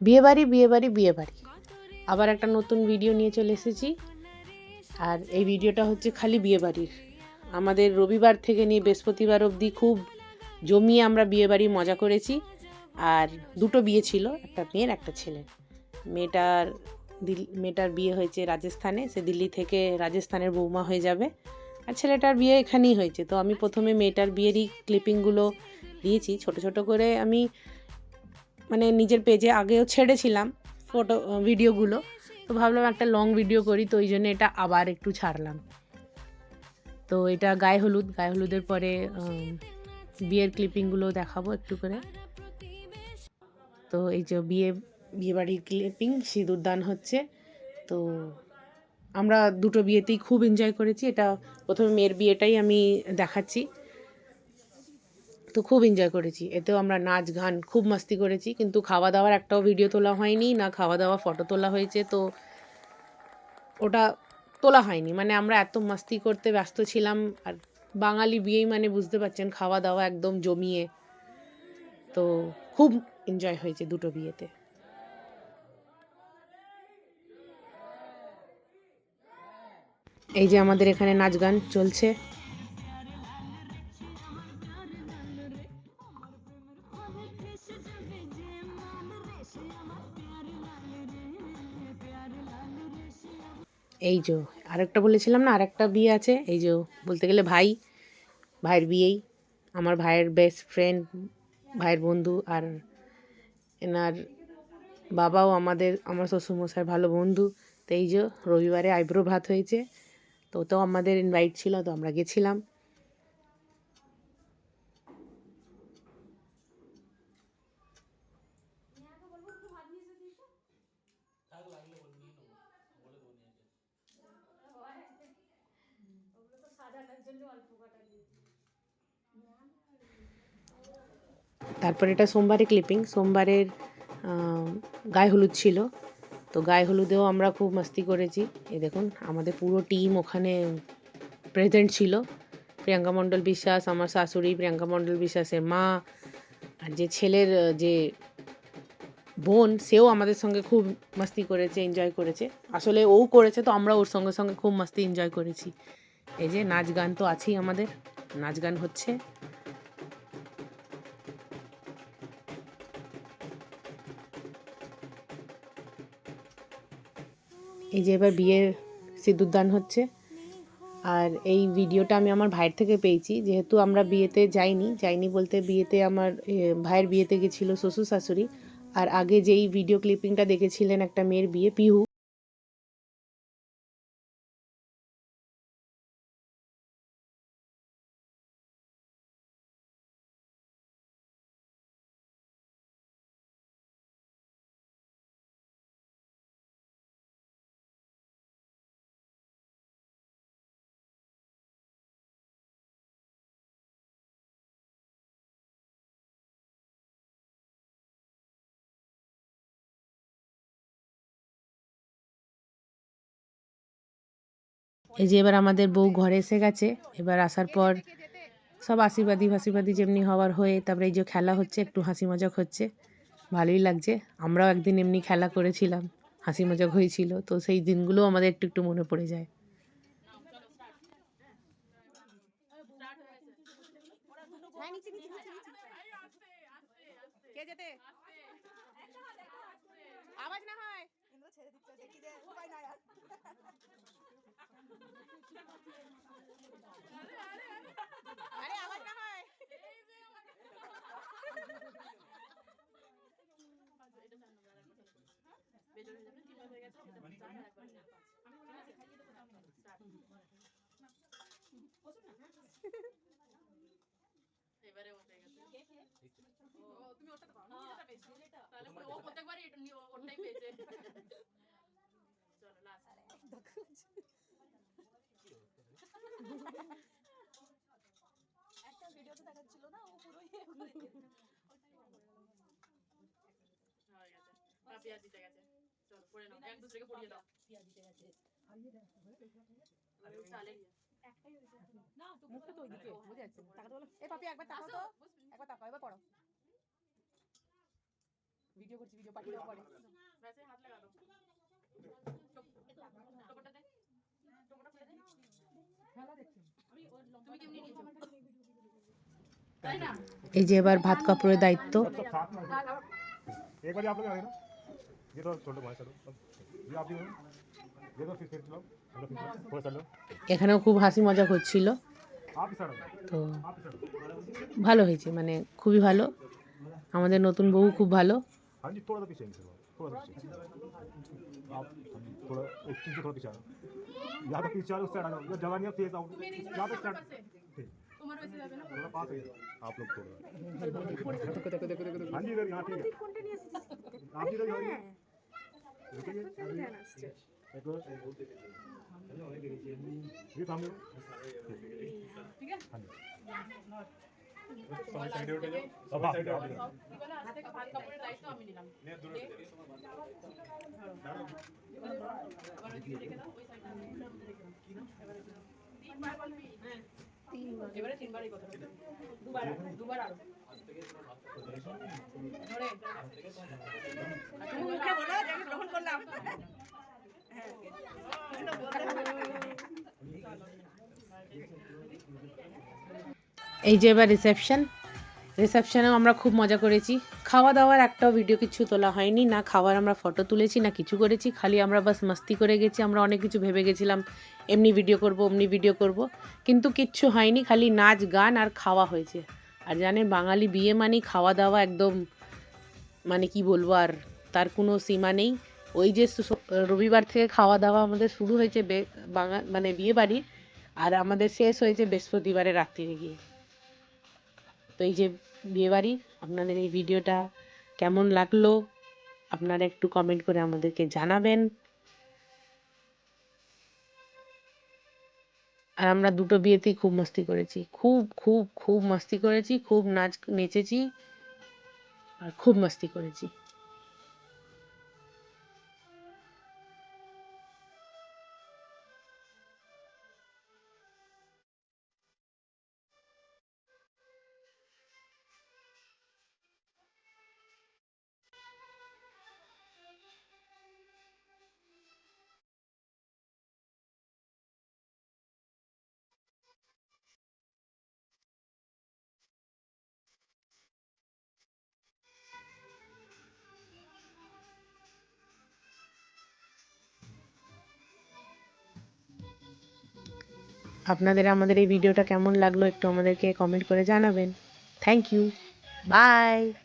বিয়েবাড়ি বিয়েবাড়ি বিয়েবাড়ি আবার একটা নতুন ভিডিও নিয়ে চলে এসেছি। আর এই ভিডিওটা হচ্ছে খালি বিয়েবাড়ির। আমাদের রবিবার থেকে নিয়ে বৃহস্পতিবার অবধি খুব জমিয়ে আমরা বিয়েবাড়ি মজা করেছি। আর দুটো বিয়ে ছিল, একটা মেয়ের একটা ছেলের। মেয়েটার বিয়ে হয়েছে রাজস্থানে, সে দিল্লি থেকে রাজস্থানের বৌমা হয়ে যাবে। আর ছেলেটার বিয়ে এখানেই হয়েছে। তো আমি প্রথমে মেয়েটার বিয়েরই ক্লিপিংগুলো দিয়েছি ছোট ছোট করে। আমি মানে নিজের পেজে আগেও ছেড়েছিলাম ভিডিওগুলো, তো ভাবলাম একটা লং ভিডিও করি, তো ওই জন্য এটা আবার একটু ছাড়লাম। তো এটা গায়ে হলুদের পরে বিয়ের ক্লিপিংগুলো দেখাবো একটু করে। তো এই যে বিয়েবাড়ির ক্লিপিং, সিঁদুরদান হচ্ছে। তো আমরা দুটো বিয়েতেই খুব এনজয় করেছি। এটা প্রথমে মেয়ের বিয়েটাই আমি দেখাচ্ছি। তো খুব এনজয় করেছি, এতেও আমরা নাচ গান খুব মাস্তি করেছি। কিন্তু খাওয়া দাওয়ার একটাও ভিডিও তোলা হয়নি, না খাওয়া দাওয়া ফটো তোলা হয়েছে। তো ওটা তোলা হয়নি, মানে আমরা এত মাস্তি করতে ব্যস্ত ছিলাম। আর বাঙালি বিয়েই মানে বুঝতে পারছেন, খাওয়া দাওয়া একদম জমিয়ে। তো খুব এনজয় হয়েছে দুটো বিয়েতে। এই যে আমাদের এখানে নাচ গান চলছে। এই যে আরেকটা বলেছিলাম না, আরেকটা বিয়ে আছে। এই যে বলতে গেলে ভাইয়ের বিয়েই। আমার ভাইয়ের বেস্ট ফ্রেন্ড, ভাইয়ের বন্ধু। আর এনার বাবাও আমার শ্বশুরমশাইয়ের ভালো বন্ধু। তো এই যে রবিবারে আইব্রো ভাত হয়েছে, তো ওতেও আমাদের ইনভাইট ছিল, তো আমরা গেছিলাম। তারপর এটা সোমবারে ক্লিপিং, সোমবারের গায়ে হলুদ ছিল। তো গায়ে হলুদেও আমরা খুব মাস্তি করেছি। এই দেখুন আমাদের পুরো টিম ওখানে প্রেজেন্ট ছিল। প্রিয়াঙ্কা মণ্ডল বিশ্বাস, আমার শাশুড়ি, প্রিয়াঙ্কা মণ্ডল বিশ্বাসের মা, আর যে ছেলের যে বোন, সেও আমাদের সঙ্গে খুব মাস্তি করেছে, এনজয় করেছে। আসলে ও করেছে, তো আমরা ওর সঙ্গে সঙ্গে খুব মাস্তি এনজয় করেছি। এই যে নাচ গান তো আছেই, আমাদের নাচ গান হচ্ছে। এই যে এবার বিয়ের সিঁদুরদান হচ্ছে। আর এই ভিডিওটা আমি আমার ভাইয়ের থেকে পেয়েছি, যেহেতু আমরা বিয়েতে যাইনি বলতে বিয়েতে আমার ভাইয়ের বিয়েতে গেছিলো শ্বশুর শাশুড়ি। আর আগে যেই ভিডিও ক্লিপিংটা দেখেছিলেন একটা মেয়ের বিয়ে, পিহু, এই যে এবার আমাদের বউ ঘরে এসে গেছে। এবার আসার পর সব আশীর্বাদী যেমনি হওয়ার হয়ে, তারপরে এই যে খেলা হচ্ছে, একটু হাসি মজাক হচ্ছে, ভালোই লাগছে। আমরাও একদিন এমনি খেলা করেছিলাম, হাসি মজাক হয়েছিল। তো সেই দিনগুলো আমাদের একটু একটু মনে পড়ে যায়। ভিডিও করছি, ভিডিও পাঠিয়ে দেবো পরে। এই যে এবার ভাত কাপড়ের দায়িত্ব। एक बार आप लोग आ गए ना ये तो छोड़ दो भाई चलो ये आप ये तो फिर चलो थोड़ा चलो এখানেও খুব হাসি মজা হচ্ছিল। आप ही चलो তো आप ही चलो ভালো হয়েছে, মানে খুবই ভালো। আমাদের নতুন বউ খুব भालो। हाँ जी थोड़ा सा पीछे चलो थोड़ा सा पीछे आप थोड़ा एक इंच थोड़ा पीछे आ जाओ यहाँ तक पीछे आ जाओ उस साइड आ जाओ ये जगह नहीं है फेस आउट यहाँ पे स्टार्ट ठीक थोड़ा पास है आप लोग थोड़ा हाँ जी इधर यहाँ ठीक है आप इधर रुकिए एक और ये सामने ठीक है हाँ जी अब आप इधर এবারে তিনবারই কথা দুবার দুবার আরো ধরে তুমি মুখে বলো যে আমি গ্রহণ করলাম এই যে এবার রিসেপশনেও আমরা খুব মজা করেছি। খাওয়া দাওয়ার একটাও ভিডিও কিছু তোলা হয়নি, না খাওয়ার আমরা ফটো তুলেছি না কিছু করেছি, খালি আমরা বাস মাস্তি করে গেছি। আমরা অনেক কিছু ভেবে গেছিলাম এমনি ভিডিও করব অমনি ভিডিও করব, কিন্তু কিচ্ছু হয়নি, খালি নাচ গান আর খাওয়া হয়েছে। আর জানেন বাঙালি বিয়ে মানেই খাওয়া দাওয়া একদম, মানে কি বলবো আর, তার কোনো সীমা নেই। ওই যে রবিবার থেকে খাওয়া দাওয়া আমাদের শুরু হয়েছে মানে বিয়ে বাড়ি, আর আমাদের শেষ হয়েছে বৃহস্পতিবারের রাত্রিরে গিয়ে। তো এই যে বিয়েবাড়ি, আপনাদের এই ভিডিওটা কেমন লাগলো আপনারা একটু কমেন্ট করে আমাদেরকে জানাবেন। আর আমরা দুটো বিয়েতেই খুব মস্তি করেছি, খুব খুব খুব মস্তি করেছি, খুব নেচেছি আর খুব মস্তি করেছি। আপনাদের আমাদের এই ভিডিওটা কেমন লাগলো একটু আমাদেরকে কমেন্ট করে জানাবেন। Thank you, by.